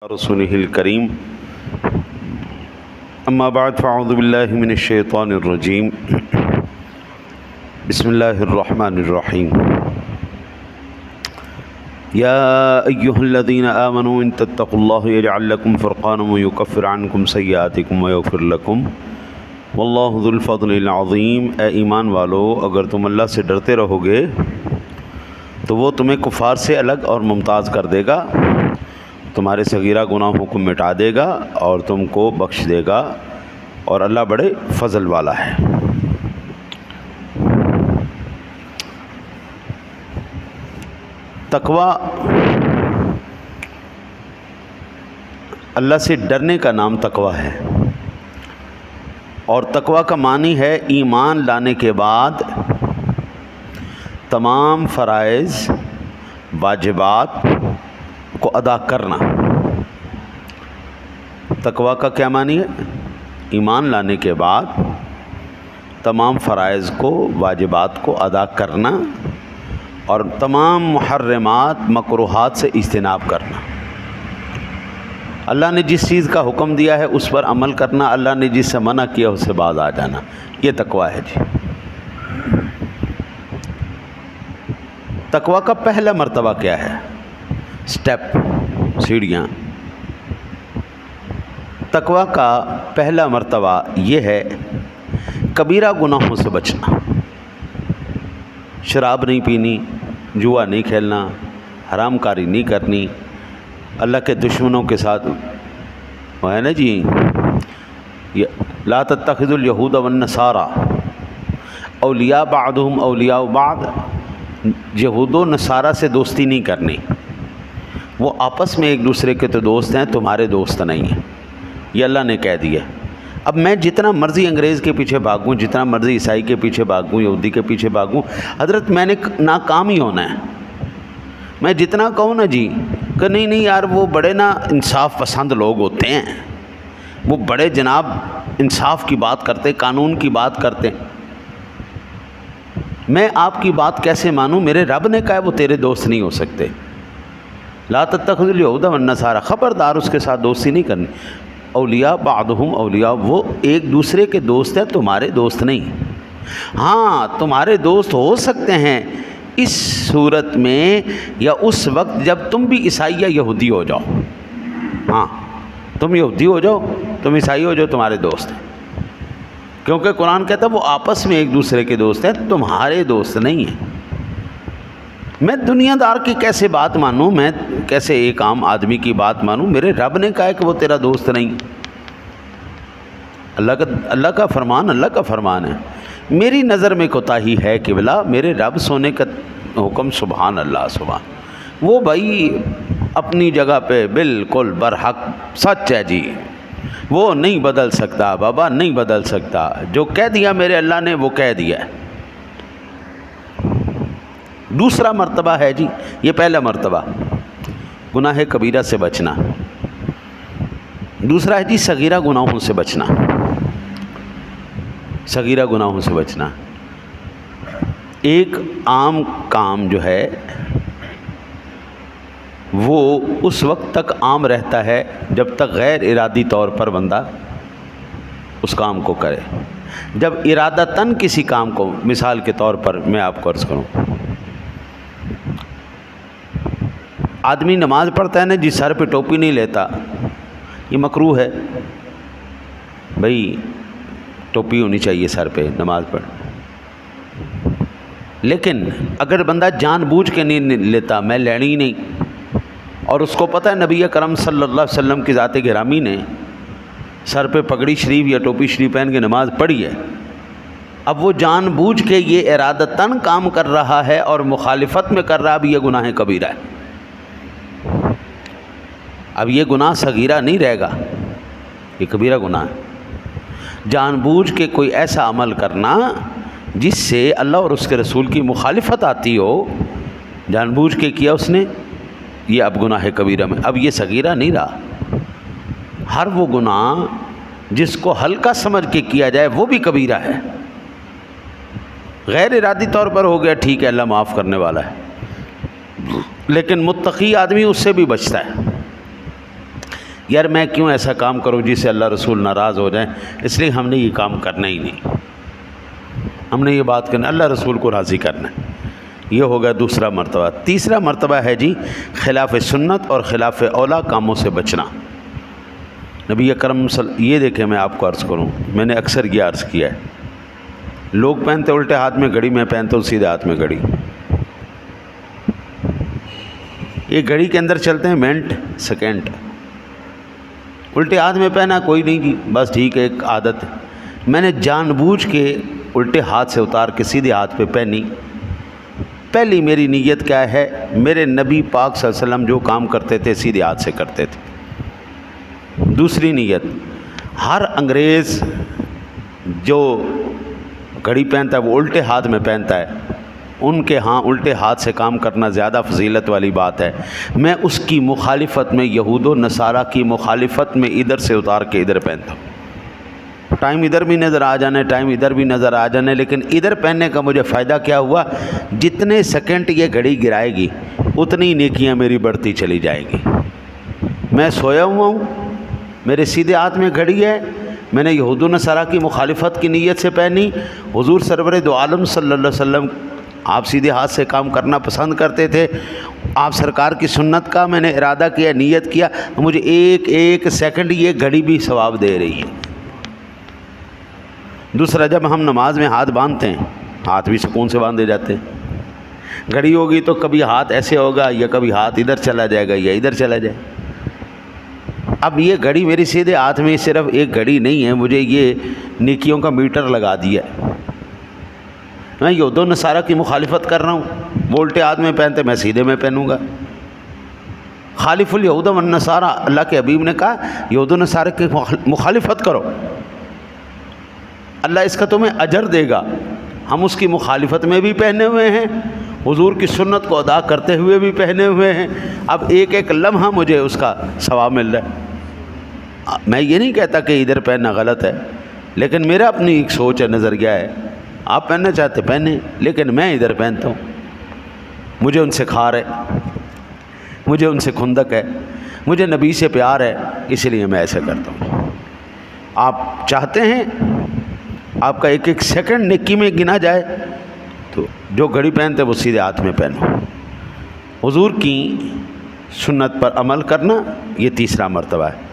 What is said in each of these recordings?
رسوله الكريم اما بعد فاعوذ بالله من الشيطان الرجيم بسم الله الرحمن الرحيم يا ايها الذين امنوا ان تتقوا الله يجعل لكم فرقانا ويكفر عنكم سيئاتكم ويغفر لكم والله ذو الفضل العظيم۔ اے ایمان والو، اگر تم اللہ سے ڈرتے رہو گے تو وہ تمہیں کفار سے الگ اور ممتاز کر دے گا، تمہارے صغیرہ گناہوں کو مٹا دے گا اور تم کو بخش دے گا، اور اللہ بڑے فضل والا ہے۔ تقوی اللہ سے ڈرنے کا نام تقوی ہے، اور تقوی کا معنی ہے ایمان لانے کے بعد تمام فرائض واجبات کو ادا کرنا۔ تقوی کا کیا معنی ہے؟ ایمان لانے کے بعد تمام فرائض کو، واجبات کو ادا کرنا اور تمام محرمات، مکروہات سے اجتناب کرنا۔ اللہ نے جس چیز کا حکم دیا ہے اس پر عمل کرنا، اللہ نے جس سے منع کیا اس سے باز آ جانا، یہ تقوی ہے جی۔ تقوی کا پہلا مرتبہ کیا ہے؟ سٹیپ، سیڑھیاں۔ تقوی کا پہلا مرتبہ یہ ہے کبیرہ گناہوں سے بچنا۔ شراب نہیں پینی، جوا نہیں کھیلنا، حرام کاری نہیں کرنی، اللہ کے دشمنوں کے ساتھ وہ ہے نا جی، لا تتخذوا اليہود والنصارى اولیاء بعضهم اولیاء بعض، یہود و نصارہ سے دوستی نہیں کرنی، وہ آپس میں ایک دوسرے کے تو دوست ہیں، تمہارے دوست نہیں ہیں، یہ اللہ نے کہہ دیا۔ اب میں جتنا مرضی انگریز کے پیچھے بھاگوں، جتنا مرضی عیسائی کے پیچھے بھاگوں، یہودی کے پیچھے بھاگوں، حضرت میں نے ناکام ہی ہونا ہے۔ میں جتنا کہوں نا جی کہ نہیں یار وہ بڑے نا انصاف پسند لوگ ہوتے ہیں، وہ بڑے جناب انصاف کی بات کرتے، قانون کی بات کرتے، میں آپ کی بات کیسے مانوں؟ میرے رب نے کہا وہ تیرے دوست نہیں ہو سکتے۔ لا تتخذوا اليہود والنصارى، خبردار اس کے ساتھ دوستی نہیں کرنی۔ اولیاء بعضهم اولیاء، وہ ایک دوسرے کے دوست ہیں، تمہارے دوست نہیں۔ ہاں تمہارے دوست ہو سکتے ہیں اس صورت میں یا اس وقت جب تم بھی عیسائی یا یہودی ہو جاؤ۔ ہاں تم یہودی ہو جاؤ، تم عیسائی ہو جاؤ، تمہارے دوست ہیں، کیونکہ قرآن کہتا ہے وہ آپس میں ایک دوسرے کے دوست ہیں، تمہارے دوست نہیں ہیں۔ میں دنیا دار کی کیسے بات مانوں؟ میں کیسے ایک عام آدمی کی بات مانوں؟ میرے رب نے کہا ہے کہ وہ تیرا دوست نہیں۔ اللہ کا فرمان ہے۔ میری نظر میں کوتاہی ہے کہ بلا میرے رب سونے کا حکم، سبحان اللہ سبحان، وہ بھائی اپنی جگہ پہ بالکل برحق سچ ہے جی، وہ نہیں بدل سکتا بابا، نہیں بدل سکتا۔ جو کہہ دیا میرے اللہ نے وہ کہہ دیا ہے۔ دوسرا مرتبہ ہے جی، یہ پہلا مرتبہ گناہ کبیرہ سے بچنا، دوسرا ہے جی صغیرہ گناہوں سے بچنا۔ صغیرہ گناہوں سے بچنا ایک عام کام جو ہے وہ اس وقت تک عام رہتا ہے جب تک غیر ارادی طور پر بندہ اس کام کو کرے۔ جب ارادتاً کسی کام کو، مثال کے طور پر میں آپ کو عرض کروں، آدمی نماز پڑھتا ہے نا جی، سر پہ ٹوپی نہیں لیتا، یہ مکروہ ہے بھائی، ٹوپی ہونی چاہیے سر پہ نماز پڑھ۔ لیکن اگر بندہ جان بوجھ کے نہیں لیتا، میں لینا ہی نہیں، اور اس کو پتہ ہے نبی کرم صلی اللہ علیہ وسلم کی ذات گرامی نے سر پہ پگڑی شریف یا ٹوپی شریف پہن کے نماز پڑھی ہے، اب وہ جان بوجھ کے یہ ارادتاً کام کر رہا ہے اور مخالفت میں کر رہا، اب یہ گناہ کبیرہ ہے۔ اب یہ گناہ صغیرہ نہیں رہے گا، یہ کبیرہ گناہ ہے۔ جان بوجھ کے کوئی ایسا عمل کرنا جس سے اللہ اور اس کے رسول کی مخالفت آتی ہو، جان بوجھ کے کیا اس نے، یہ اب گناہ کبیرہ میں، اب یہ صغیرہ نہیں رہا۔ ہر وہ گناہ جس کو ہلکا سمجھ کے کیا جائے وہ بھی کبیرہ ہے۔ غیر ارادی طور پر ہو گیا ٹھیک ہے، اللہ معاف کرنے والا ہے، لیکن متقی آدمی اس سے بھی بچتا ہے۔ یار میں کیوں ایسا کام کروں جس سے اللہ رسول ناراض ہو جائیں، اس لیے ہم نے یہ کام کرنا ہی نہیں، ہم نے یہ بات کرنا، اللہ رسول کو راضی کرنا ہے۔ یہ ہوگا دوسرا مرتبہ۔ تیسرا مرتبہ ہے جی خلاف سنت اور خلاف اولا کاموں سے بچنا۔ نبی اکرم یہ دیکھیں، میں آپ کو عرض کروں، میں نے اکثر یہ عرض کیا ہے، لوگ پہنتے الٹے ہاتھ میں گھڑی، میں پہنتا ہوں سیدھے ہاتھ میں گھڑی۔ یہ گھڑی کے اندر چلتے ہیں منٹ سیکنڈ، الٹے ہاتھ میں پہنا کوئی نہیں جی، بس ٹھیک ہے، ایک عادت ہے۔ میں نے جان بوجھ کے الٹے ہاتھ سے اتار کے سیدھے ہاتھ پہ پہنی۔ پہلی میری نیت کیا ہے، میرے نبی پاک صلی اللہ علیہ وسلم جو کام کرتے تھے سیدھے ہاتھ سے کرتے تھے۔ دوسری نیت، ہر انگریز جو گھڑی پہنتا ہے وہ الٹے ہاتھ میں پہنتا ہے، ان کے ہاں الٹے ہاتھ سے کام کرنا زیادہ فضیلت والی بات ہے۔ میں اس کی مخالفت میں، یہود و نصارہ کی مخالفت میں ادھر سے اتار کے ادھر پہنتا ہوں۔ ٹائم ادھر بھی نظر آ جانے، ٹائم ادھر بھی نظر آ جانے، لیکن ادھر پہننے کا مجھے فائدہ کیا ہوا، جتنے سیکنڈ یہ گھڑی گرائے گی اتنی نیکیاں میری بڑھتی چلی جائیں گی۔ میں سویا ہوا ہوں، میرے سیدھے ہاتھ میں گھڑی ہے، میں نے یہود و نصارہ کی مخالفت کی نیت سے پہنی۔ حضور سرور دو عالم صلی اللہ علیہ وسلم آپ سیدھے ہاتھ سے کام کرنا پسند کرتے تھے، آپ سرکار کی سنت کا میں نے ارادہ کیا، نیت کیا، مجھے ایک ایک سیکنڈ یہ گھڑی بھی ثواب دے رہی ہے۔ دوسرا، جب ہم نماز میں ہاتھ باندھتے ہیں، ہاتھ بھی سکون سے باندھے جاتے ہیں۔ گھڑی ہوگی تو کبھی ہاتھ ایسے ہوگا، یا کبھی ہاتھ ادھر چلا جائے گا یا ادھر چلا جائے۔ اب یہ گھڑی میری سیدھے ہاتھ میں صرف ایک گھڑی نہیں ہے، مجھے یہ نیکیوں کا میٹر لگا دیا ہے۔ میں یہود و نصارہ کی مخالفت کر رہا ہوں، وہ الٹے ہاتھ میں پہنتے، میں سیدھے میں پہنوں گا۔ خالف الیہود والنصارہ، اللہ کے حبیب نے کہا یہود و نصارہ کی مخالفت کرو، اللہ اس کا تمہیں اجر دے گا۔ ہم اس کی مخالفت میں بھی پہنے ہوئے ہیں، حضور کی سنت کو ادا کرتے ہوئے بھی پہنے ہوئے ہیں، اب ایک ایک لمحہ مجھے اس کا ثواب مل رہا ہے۔ میں یہ نہیں کہتا کہ ادھر پہننا غلط ہے، لیکن میرا اپنی ایک سوچ ہے، نظریہ ہے، آپ پہننا چاہتے پہنیں، لیکن میں ادھر پہنتا ہوں، مجھے ان سے کھار ہے، مجھے ان سے کھندک ہے، مجھے نبی سے پیار ہے، اس لیے میں ایسا کرتا ہوں۔ آپ چاہتے ہیں آپ کا ایک ایک سیکنڈ نیکی میں گنا جائے تو جو گھڑی پہنتے وہ سیدھے ہاتھ میں پہنو۔ حضور کی سنت پر عمل کرنا یہ تیسرا مرتبہ ہے۔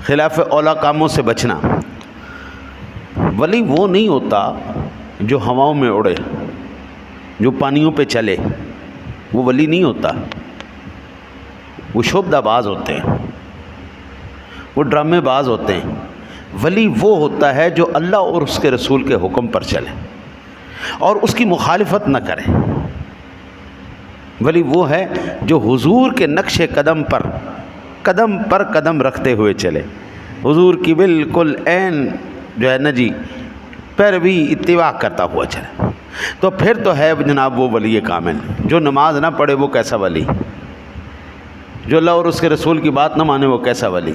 خلاف اولا کاموں سے بچنا۔ ولی وہ نہیں ہوتا جو ہواؤں میں اڑے، جو پانیوں پہ چلے، وہ ولی نہیں ہوتا، وہ شعبدہ باز ہوتے ہیں، وہ ڈرامے باز ہوتے ہیں۔ ولی وہ ہوتا ہے جو اللہ اور اس کے رسول کے حکم پر چلے اور اس کی مخالفت نہ کرے۔ ولی وہ ہے جو حضور کے نقش قدم پر قدم رکھتے ہوئے چلے، حضور کی بالکل عین جو ہے نا جی پیروی اتباع کرتا ہوا چلے، تو پھر تو ہے جناب وہ ولی کامل۔ جو نماز نہ پڑھے وہ کیسا ولی، جو اللہ اور اس کے رسول کی بات نہ مانے وہ کیسا ولی۔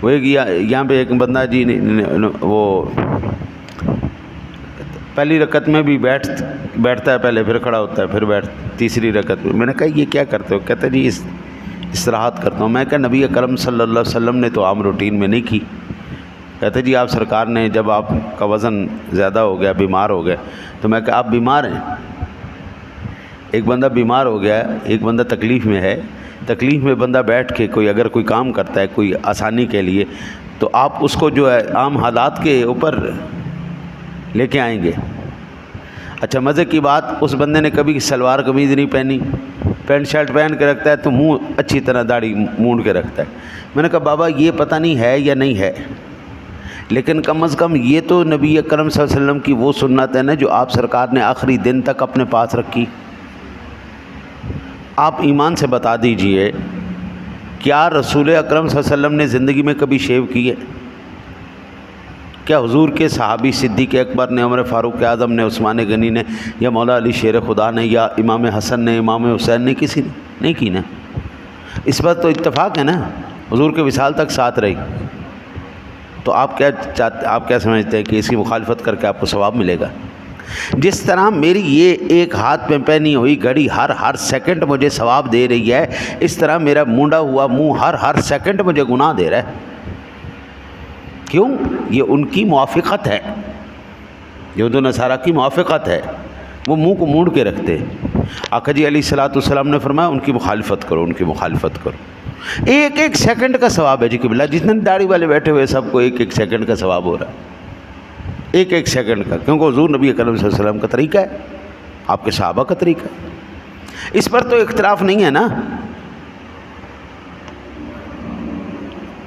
وہ یہاں پہ ایک بندہ جی وہ پہلی رکعت میں بھی بیٹھتا ہے، پہلے پھر کھڑا ہوتا ہے، پھر تیسری رکعت میں نے کہا یہ کیا کرتے ہو؟ کہتا جی استراحت کرتا ہوں۔ میں کہا نبی اکرم صلی اللہ علیہ وسلم نے تو عام روٹین میں نہیں کی۔ کہتے جی آپ سرکار نے جب آپ کا وزن زیادہ ہو گیا، بیمار ہو گیا، تو میں کہا آپ بیمار ہیں؟ ایک بندہ بیمار ہو گیا، ایک بندہ تکلیف میں ہے، تکلیف میں بندہ بیٹھ کے اگر کوئی کام کرتا ہے کوئی آسانی کے لیے، تو آپ اس کو جو ہے عام حالات کے اوپر لے کے آئیں گے۔ اچھا مزے کی بات، اس بندے نے کبھی سلوار قمیض نہیں پہنی، پینٹ شرٹ پہن کے رکھتا ہے، تو منہ اچھی طرح داڑھی مونڈ کے رکھتا ہے۔ میں نے کہا بابا یہ پتہ نہیں ہے یا نہیں ہے، لیکن کم از کم یہ تو نبی اکرم صلی اللہ علیہ وسلم کی وہ سنت ہے نا جو آپ سرکار نے آخری دن تک اپنے پاس رکھی۔ آپ ایمان سے بتا دیجئے، کیا رسول اکرم صلی اللہ علیہ وسلم نے زندگی میں کبھی شیو کی ہے؟ کیا حضور کے صحابی صدیق اکبر نے، عمر فاروق اعظم نے، عثمان غنی نے، یا مولا علی شیر خدا نے، یا امام حسن نے، امام حسین نے، کسی نے نہیں کی نا؟ اس بات تو اتفاق ہے نا، حضور کے وصال تک ساتھ رہی۔ تو آپ کیا سمجھتے ہیں کہ اس کی مخالفت کر کے آپ کو ثواب ملے گا؟ جس طرح میری یہ ایک ہاتھ میں پہنی ہوئی گھڑی ہر سیکنڈ مجھے ثواب دے رہی ہے، اس طرح میرا مونڈا ہوا منہ ہر سیکنڈ مجھے گناہ دے رہا ہے۔ کیوں؟ یہ ان کی موافقت ہے، یہود و نصارہ کی موافقت ہے، وہ منہ کو مونڈ کے رکھتے ہیں۔ آقا جی علیہ الصلوۃ والسلام نے فرمایا ان کی مخالفت کرو، ان کی مخالفت کرو۔ ایک ایک سیکنڈ کا ثواب ہے جی قبلہ، جتنے داڑھی والے بیٹھے ہوئے سب کو ایک ایک سیکنڈ کا ثواب ہو رہا ہے، ایک ایک سیکنڈ کا، کیونکہ حضور نبی اکرم صلی اللہ علیہ وسلم کا طریقہ ہے، آپ کے صحابہ کا طریقہ ہے، اس پر تو اختلاف نہیں ہے نا۔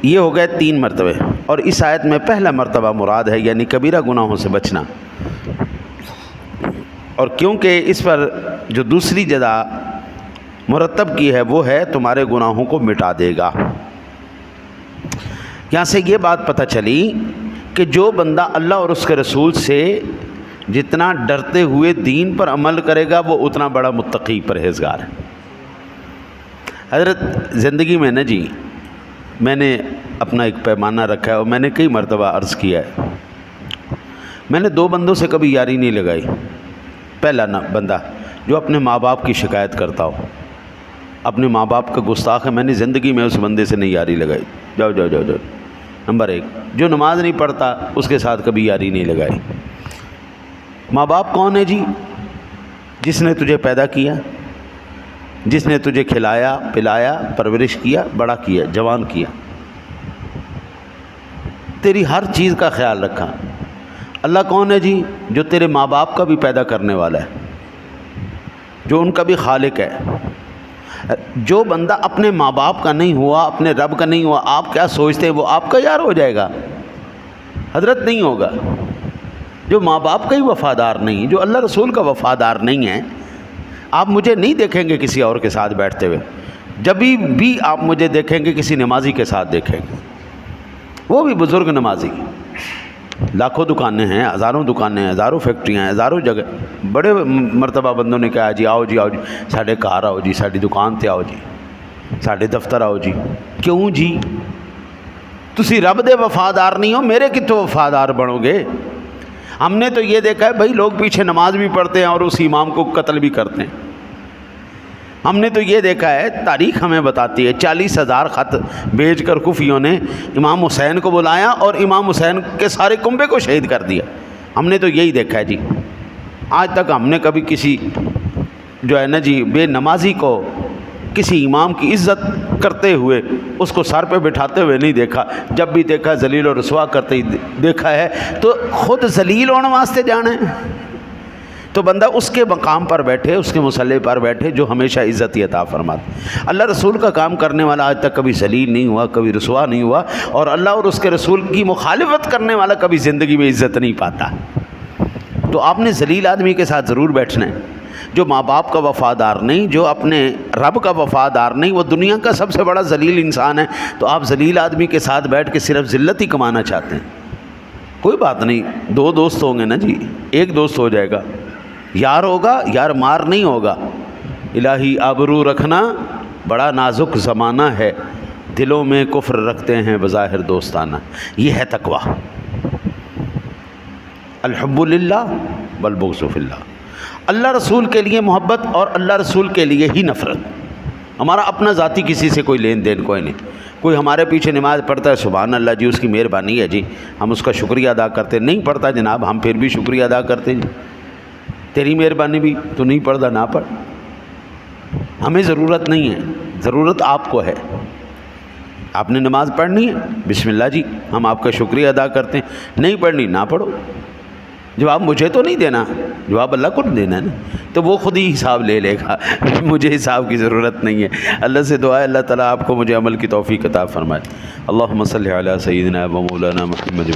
یہ ہو گئے 3 مرتبے، اور اس آیت میں پہلا مرتبہ مراد ہے یعنی کبیرہ گناہوں سے بچنا، اور کیونکہ اس پر جو دوسری جزا مرتب کی ہے وہ ہے تمہارے گناہوں کو مٹا دے گا۔ یہاں سے یہ بات پتہ چلی کہ جو بندہ اللہ اور اس کے رسول سے جتنا ڈرتے ہوئے دین پر عمل کرے گا وہ اتنا بڑا متقی پرہیزگار ہے۔ حضرت زندگی میں نا جی میں نے اپنا ایک پیمانہ رکھا ہے، اور میں نے کئی مرتبہ عرض کیا ہے، میں نے 2 بندوں سے کبھی یاری نہیں لگائی۔ پہلا بندہ جو اپنے ماں باپ کی شکایت کرتا ہو، اپنے ماں باپ کا گستاخ ہے، میں نے زندگی میں اس بندے سے نہیں یاری لگائی، جاؤ جاؤ جاؤ جاؤ۔ نمبر 1، جو نماز نہیں پڑھتا اس کے ساتھ کبھی یاری نہیں لگائی۔ ماں باپ کون ہے جی؟ جس نے تجھے پیدا کیا، جس نے تجھے کھلایا پلایا پرورش کیا، بڑا کیا، جوان کیا، تیری ہر چیز کا خیال رکھا۔ اللہ کون ہے جی؟ جو تیرے ماں باپ کا بھی پیدا کرنے والا ہے، جو ان کا بھی خالق ہے۔ جو بندہ اپنے ماں باپ کا نہیں ہوا، اپنے رب کا نہیں ہوا، آپ کیا سوچتے ہیں وہ آپ کا یار ہو جائے گا؟ حضرت نہیں ہوگا۔ جو ماں باپ کا ہی وفادار نہیں، جو اللہ رسول کا وفادار نہیں ہے، آپ مجھے نہیں دیکھیں گے کسی اور کے ساتھ بیٹھتے ہوئے، جب بھی آپ مجھے دیکھیں گے کسی نمازی کے ساتھ دیکھیں گے، وہ بھی بزرگ نمازی۔ لاکھوں دکانیں ہیں، ہزاروں دکانیں ہیں، ہزاروں فیکٹریاں ہیں، ہزاروں جگہ، بڑے مرتبہ بندوں نے کہا جی آؤ جی آؤ جی ساڈے گھر آؤ جی، ساڈی دکان تے آؤ جی، ساڈے دفتر آؤ جی۔ کیوں جی؟ تسی رب دے وفادار نہیں ہو، میرے کتوں وفادار بنو گے؟ ہم نے تو یہ دیکھا ہے بھائی لوگ پیچھے نماز بھی پڑھتے ہیں اور اس امام کو قتل بھی کرتے ہیں۔ ہم نے تو یہ دیکھا ہے، تاریخ ہمیں بتاتی ہے 40,000 خط بھیج کر کفیوں نے امام حسین کو بلایا اور امام حسین کے سارے کنبے کو شہید کر دیا۔ ہم نے تو یہی دیکھا ہے جی۔ آج تک ہم نے کبھی کسی جو ہے نا جی بے نمازی کو کسی امام کی عزت کرتے ہوئے اس کو سر پہ بٹھاتے ہوئے نہیں دیکھا۔ جب بھی دیکھا ذلیل و رسوا کرتے ہی دیکھا ہے، تو خود ذلیل ہونے واسطے جانا ہے تو بندہ اس کے مقام پر بیٹھے، اس کے مصلی پر بیٹھے جو ہمیشہ عزت ہی عطا فرماتا۔ اللہ رسول کا کام کرنے والا آج تک کبھی ذلیل نہیں ہوا، کبھی رسوا نہیں ہوا، اور اللہ اور اس کے رسول کی مخالفت کرنے والا کبھی زندگی میں عزت نہیں پاتا۔ تو آپ نے ذلیل آدمی کے ساتھ ضرور بیٹھنا ہے، جو ماں باپ کا وفادار نہیں، جو اپنے رب کا وفادار نہیں، وہ دنیا کا سب سے بڑا ذلیل انسان ہے۔ تو آپ ذلیل آدمی کے ساتھ بیٹھ کے صرف ذلت ہی کمانا چاہتے ہیں، کوئی بات نہیں، 2 دوست ہوں گے نا جی، ایک دوست ہو جائے گا، یار ہوگا، یار مار نہیں ہوگا۔ الہی آبرو رکھنا بڑا نازک زمانہ ہے، دلوں میں کفر رکھتے ہیں بظاہر دوستانہ۔ یہ ہے تقویٰ، الحب للہ والبغض فی اللہ، اللہ رسول کے لیے محبت اور اللہ رسول کے لیے ہی نفرت۔ ہمارا اپنا ذاتی کسی سے کوئی لین دین کوئی نہیں۔ کوئی ہمارے پیچھے نماز پڑھتا ہے، سبحان اللہ جی، اس کی مہربانی ہے جی، ہم اس کا شکریہ ادا کرتے۔ نہیں پڑھتا جناب، ہم پھر بھی شکریہ ادا کرتے جی، تیری مہربانی بھی، تو نہیں پڑھتا نہ پڑھ، ہمیں ضرورت نہیں ہے، ضرورت آپ کو ہے۔ آپ نے نماز پڑھنی ہے، بسم اللہ جی، ہم آپ کا شکریہ ادا کرتے ہیں۔ نہیں پڑھنی نہ پڑھو، جواب مجھے تو نہیں دینا، جواب اللہ کو دینا ہے نا، تو وہ خود ہی حساب لے لے گا، مجھے حساب کی ضرورت نہیں ہے۔ اللہ سے دعا ہے اللہ تعالیٰ آپ کو مجھے عمل کی توفیق عطا فرمائے۔ اللہم صلی علی سیدنا و مولانا محمد۔